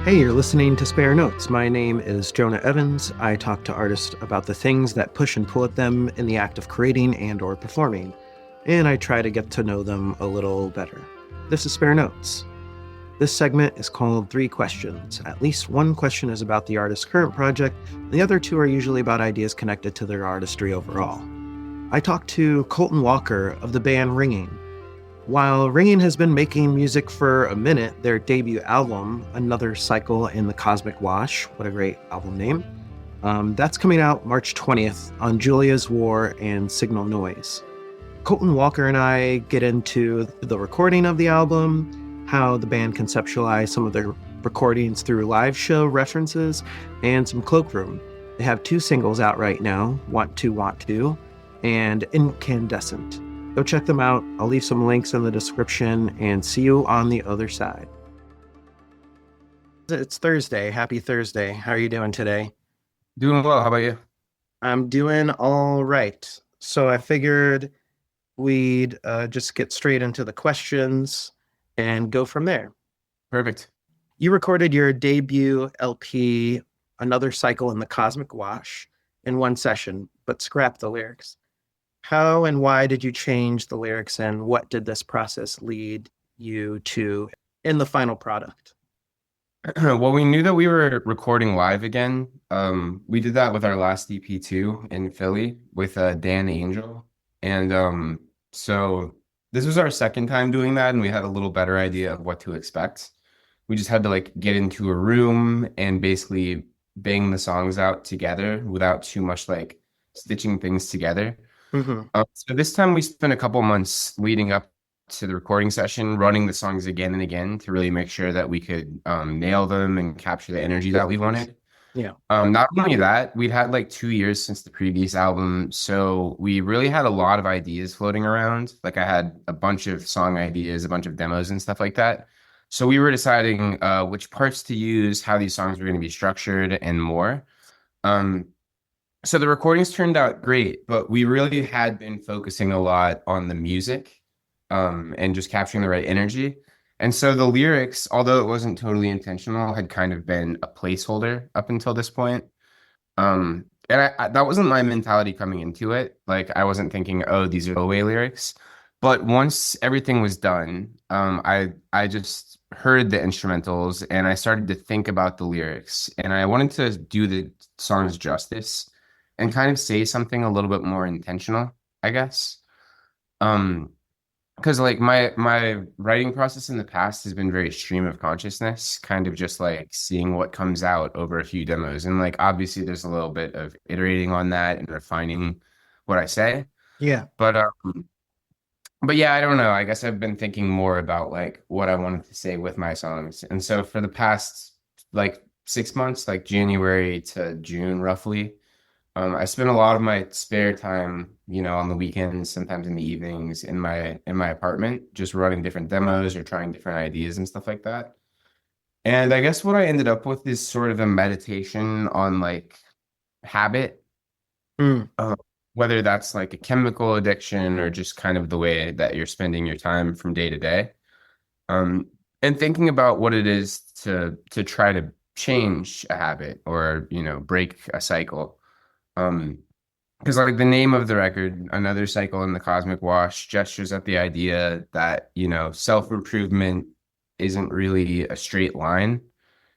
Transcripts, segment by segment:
Hey, you're listening to Spare Notes. My name is Jonah Evans. I talk to artists about the things that push and pull at them in the act of creating and or performing, and I try to get to know them a little better. This is Spare Notes. This segment is called Three Questions. At least one question is about the artist's current project, and the other two are usually about ideas connected to their artistry overall. I talked to Colton Waker of the band Ringing. While Ringing has been making music for a minute, their debut album, Another Cycle in the Cosmic Wash, what a great album name, that's coming out March 20th on Julia's War and Signal Noise. Colton Waker and I get into the recording of the album, how the band conceptualized some of their recordings through live show references, and some Cloakroom. They have 2 singles out right now, Want To, and Incandescent. Go check them out. I'll leave some links in the description and see you on the other side. It's Thursday. Happy Thursday. How are you doing today? Doing well. How about you? I'm doing all right. So I figured we'd just get straight into the questions and go from there. Perfect. You recorded your debut LP, Another Cycle in the Cosmic Wash, in one session, but scrapped the lyrics. How and why did you change the lyrics, and what did this process lead you to in the final product? Well, we knew that we were recording live again. We did that with our last EP too in Philly with Dan Angel. And so this was our second time doing that, and we had a little better idea of what to expect. We just had to get into a room and basically bang the songs out together without too much stitching things together. Mm-hmm. So this time we spent a couple months leading up to the recording session, running the songs again and again to really make sure that we could nail them and capture the energy that we wanted. Yeah. Not only that, we'd had 2 years since the previous album, so we really had a lot of ideas floating around. I had a bunch of song ideas, a bunch of demos and stuff like that. So we were deciding which parts to use, how these songs were going to be structured, and more. So the recordings turned out great, but we really had been focusing a lot on the music and just capturing the right energy. And so the lyrics, although it wasn't totally intentional, had kind of been a placeholder up until this point. And that wasn't my mentality coming into it. I wasn't thinking, oh, these are throwaway lyrics. But once everything was done, I just heard the instrumentals and I started to think about the lyrics. And I wanted to do the songs justice and kind of say something a little bit more intentional, I guess. Because my writing process in the past has been very stream of consciousness, kind of just seeing what comes out over a few demos. And obviously there's a little bit of iterating on that and refining what I say. Yeah. But yeah, I don't know. I guess I've been thinking more about what I wanted to say with my songs. And so for the past 6 months, January to June roughly, I spent a lot of my spare time, on the weekends, sometimes in the evenings in my apartment, just running different demos or trying different ideas and stuff like that. And I guess what I ended up with is sort of a meditation on habit, Mm. whether that's a chemical addiction or just kind of the way that you're spending your time from day to day. And thinking about what it is to try to change a habit or, break a cycle. Because the name of the record, Another Cycle in the Cosmic Wash, gestures at the idea that, self-improvement isn't really a straight line.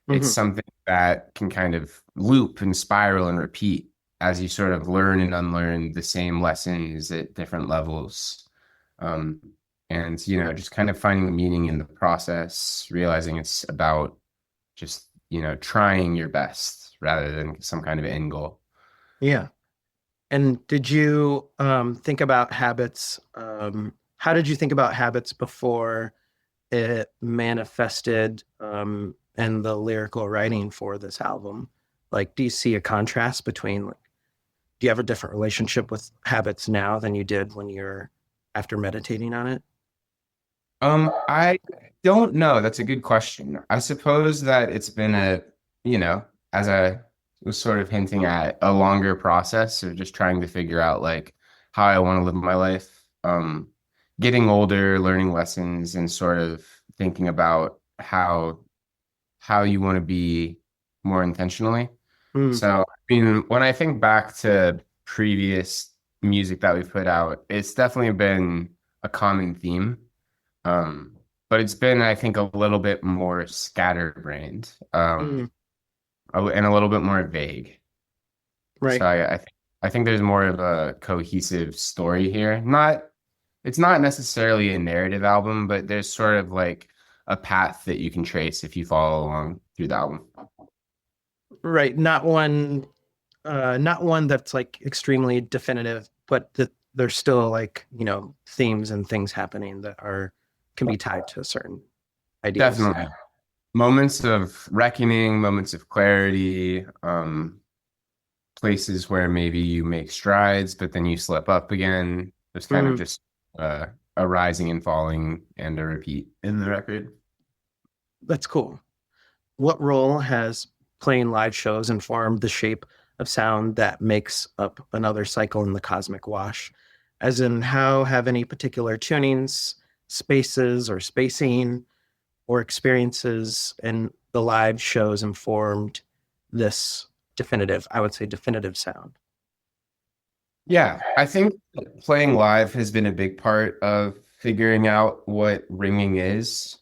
It's Mm-hmm. something that can kind of loop and spiral and repeat as you sort of learn and unlearn the same lessons at different levels. And, just kind of finding the meaning in the process, realizing it's about just, trying your best rather than some kind of end goal. Yeah. And did you think about habits? How did you think about habits before it manifested in the lyrical writing for this album? Do you see a contrast between, do you have a different relationship with habits now than you did when you're after meditating on it? I don't know. That's a good question. I suppose that it's been as I was sort of hinting at, a longer process of just trying to figure out how I want to live my life. Getting older, learning lessons, and sort of thinking about how how you want to be more intentionally. Mm, So, I mean, when I think back to previous music that we've put out, it's definitely been a common theme. Um, but it's been, I think, a little bit more scatterbrained, mm, and a little bit more vague. So right. I think there's more of a cohesive story here. It's not necessarily a narrative album, but there's sort of like a path that you can trace if you follow along through the album. Right. Not one that's like extremely definitive, but that there's still like, themes and things happening that are can be tied to certain ideas. Definitely. Moments of reckoning, moments of clarity, places where maybe you make strides, but then you slip up again. There's kind of Mm, just uh, a rising and falling and a repeat in the record. that's cool. What role has playing live shows informed the shape of sound that makes up another cycle in the cosmic wash? As in, how have any particular tunings, spaces, or spacing or experiences in the live shows informed this I would say, definitive sound? Yeah, I think playing live has been a big part of figuring out what ringing is.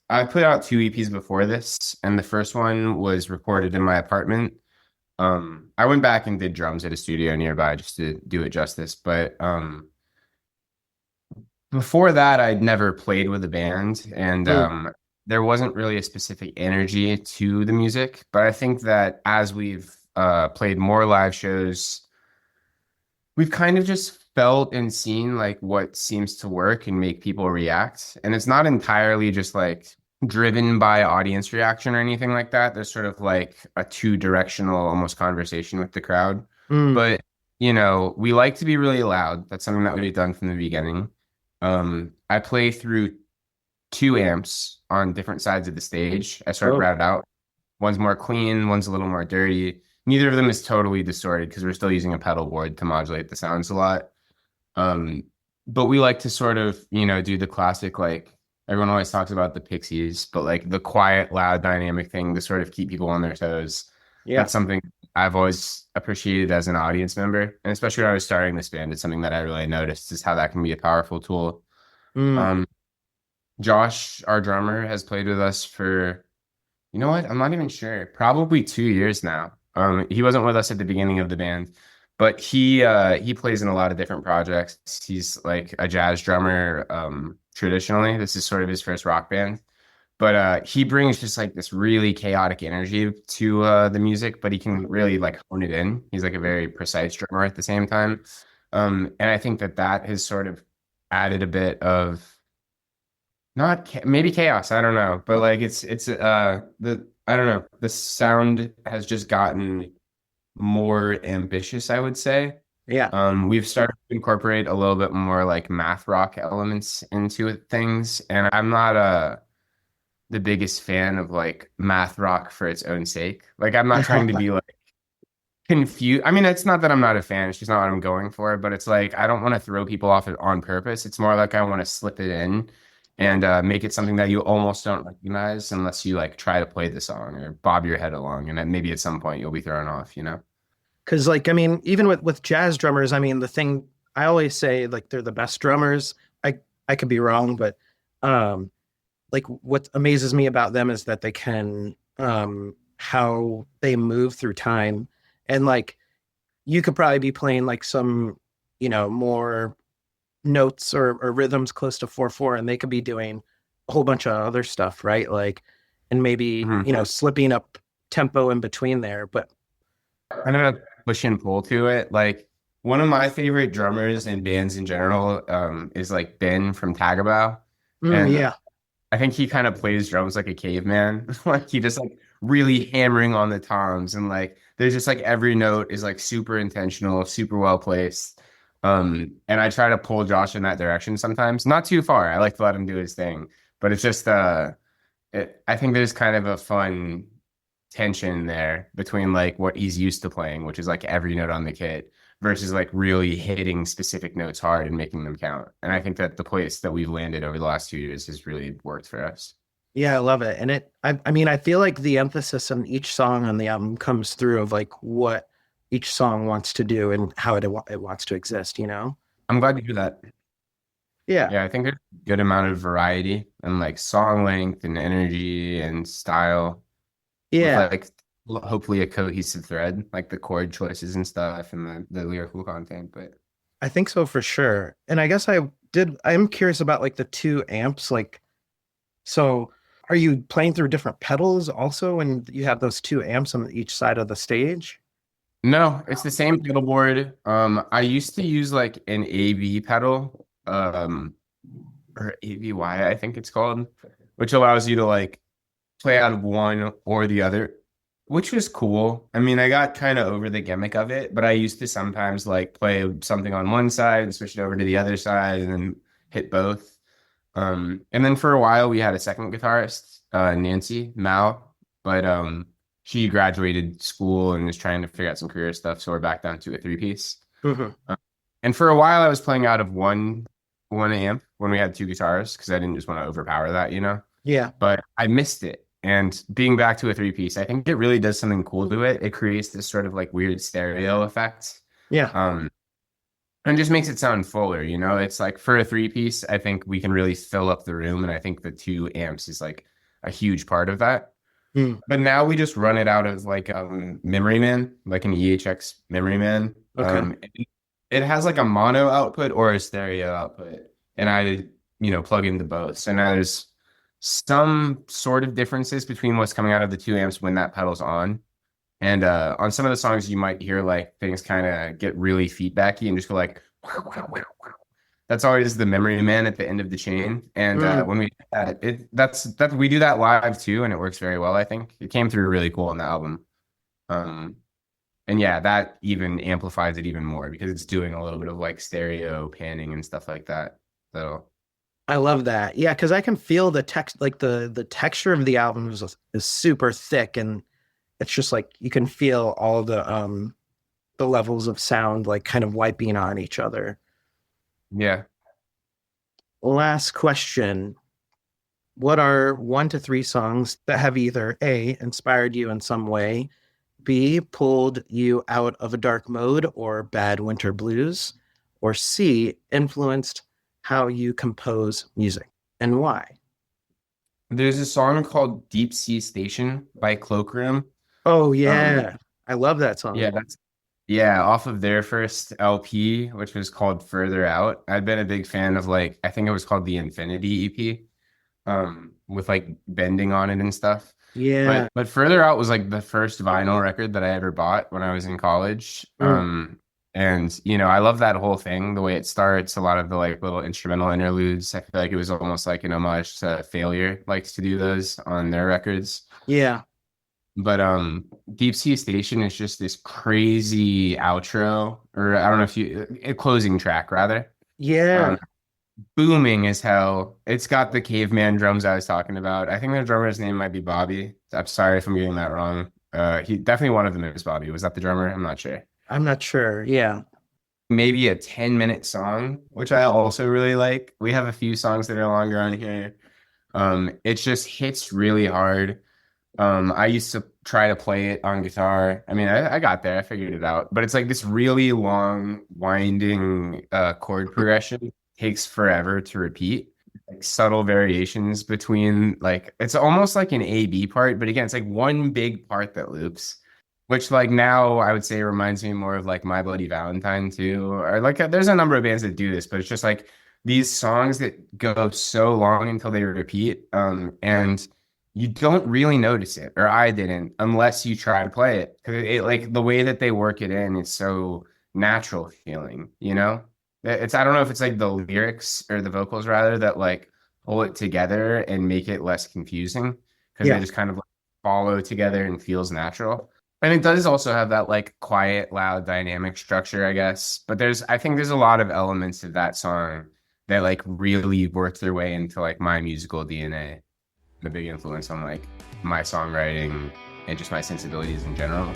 I put out two EPs before this, and the first one was recorded in my apartment. I went back and did drums at a studio nearby just to do it justice, but before that, I'd never played with a band, and Mm, there wasn't really a specific energy to the music. But I think that as we've played more live shows, we've kind of just felt and seen like what seems to work and make people react. And it's not entirely just like driven by audience reaction or anything like that. There's sort of like a two-directional almost conversation with the crowd. mm, But, we like to be really loud. That's something that we've done from the beginning. I play through two amps on different sides of the stage. I sort of oh, route it out. One's more clean, one's a little more dirty. Neither of them is totally distorted because we're still using a pedal board to modulate the sounds a lot. Um, but we like to sort of, do the classic, like everyone always talks about the Pixies, but like the quiet, loud, dynamic thing to sort of keep people on their toes. yeah. That's something I've always appreciated as an audience member. And especially when I was starting this band, it's something that I really noticed is how that can be a powerful tool. Mm, Um, Josh, our drummer, has played with us for, you know what? I'm not even sure. Probably 2 years now. He wasn't with us at the beginning of the band, but he plays in a lot of different projects. He's like a jazz drummer, traditionally. This is sort of his first rock band. But he brings just like this really chaotic energy to the music, but he can really like hone it in. He's like a very precise drummer at the same time. And I think that that has sort of added a bit of not maybe chaos. I don't know, but like it's the I don't know. The sound has just gotten more ambitious, I would say. yeah. We've started to incorporate a little bit more like math rock elements into things, and I'm not the biggest fan of like math rock for its own sake. Like I'm not trying to be like confused. I mean, it's not that I'm not a fan, it's just not what I'm going for, but it's like I don't want to throw people off it on purpose. It's more like I want to slip it in and make it something that you almost don't recognize unless you like try to play the song or bob your head along, and then maybe at some point you'll be thrown off. Because like, I mean, even with jazz drummers, I mean, the thing I always say, like, they're the best drummers. I could be wrong, but um like what amazes me about them is that they can how they move through time. And like you could probably be playing like some, more notes or rhythms close to 4/4, and they could be doing a whole bunch of other stuff, right? Like, and maybe, Mhm. slipping up tempo in between there. But Kind of a push and pull to it. Like one of my favorite drummers and bands in general is like Ben from Tagabow. And yeah. I think he kind of plays drums like a caveman. Like he just like really hammering on the toms and like there's just like every note is like super intentional, super well placed. And I try to pull Josh in that direction sometimes. Not too far. I like to let him do his thing. But it's just I think there's kind of a fun tension there between like what he's used to playing, which is like every note on the kit, versus like really hitting specific notes hard and making them count. And I think that the place that we've landed over the last 2 years has really worked for us. Yeah, I love it. And I mean, I feel like the emphasis on each song on the album comes through of like what each song wants to do and how it wants to exist, you know? I'm glad to hear that. Yeah. Yeah, I think there's a good amount of variety and like song length and energy and style with Yeah, like hopefully a cohesive thread, like the chord choices and stuff and the lyrical content. But I think so for sure. And I guess I'm curious about like the two amps. Like, so are you playing through different pedals also when you have those two amps on each side of the stage? no, it's the same pedal board. I used to use like an AV pedal, or AVY, I think it's called, which allows you to like play out of one or the other, which was cool. I mean, I got kind of over the gimmick of it, but I used to sometimes like play something on one side and switch it over to the other side and then hit both. And then for a while we had a second guitarist, Nancy Mao, but she graduated school and is trying to figure out some career stuff, so we're back down to a three piece. Hmm. And for a while I was playing out of one amp when we had two guitars because I didn't just want to overpower that, you know. Yeah. But I missed it. And being back to a three piece, I think it really does something cool to it. It creates this sort of like weird stereo effect. Yeah. Um, and just makes it sound fuller, you know? It's like for a three piece, I think we can really fill up the room. And I think the two amps is like a huge part of that. Mm. But now we just run it out of like Memory Man, like an EHX Memory Man. Okay. It has like a mono output or a stereo output. And I plug into both. So now there's some sort of differences between what's coming out of the two amps when that pedal's on. And on some of the songs, you might hear like things kind of get really feedbacky and just go like, that's always the memory man at the end of the chain. And Mm. when we that's we do that live too, and it works very well. I think it came through really cool on the album. Um, and yeah, that even amplifies it even more because it's doing a little bit of like stereo panning and stuff like that. So I love that. Yeah, because I can feel the text, like the texture of the album is super thick, and it's just like you can feel all the levels of sound like kind of wiping on each other. yeah. Last question. What are one to three songs that have either A, inspired you in some way, B, pulled you out of a dark mode or bad winter blues, or C, influenced how you compose music and why? There's a song called Deep Sea Station by Cloakroom. Oh, Um, yeah. I love that song. yeah, yeah, off of their first LP, which was called Further Out. I've been a big fan of like I think it was called the Infinity EP, with like bending on it and stuff. Yeah. But Further Out was like the first vinyl record that I ever bought when I was in college. Mm. And I love that whole thing, the way it starts, a lot of the like little instrumental interludes. I feel like it was almost like an homage to Failure likes to do those on their records. Yeah. But Deep Sea Station is just this crazy outro, or I don't know if a closing track rather. Yeah. Um, Booming as hell. It's got the caveman drums I was talking about. I think the drummer's name might be Bobby. I'm sorry if I'm getting that wrong. He definitely one of them is Bobby. Was that the drummer? I'm not sure. I'm not sure. Yeah. Maybe a 10-minute song, which I also really like. We have a few songs that are longer on here. It just hits really hard. I used to try to play it on guitar. I mean, I got there, I figured it out. But it's like this really long, winding chord progression. Takes forever to repeat. Like subtle variations between like it's almost like an A B part, but again, it's like one big part that loops. Which like now I would say reminds me more of like My Bloody Valentine too. Or like there's a number of bands that do this, but it's just like these songs that go so long until they repeat. And you don't really notice it, or I didn't, unless you try to play it. Because it like the way that they work it in is so natural feeling, you know? It's I don't know if it's like the lyrics or the vocals rather that like pull it together and make it less confusing because they Yeah. just kind of like follow together and feels natural. And it does also have that like quiet, loud, dynamic structure, I guess. But I think there's a lot of elements of that song that like really work their way into like my musical DNA. A big influence on like my songwriting and just my sensibilities in general.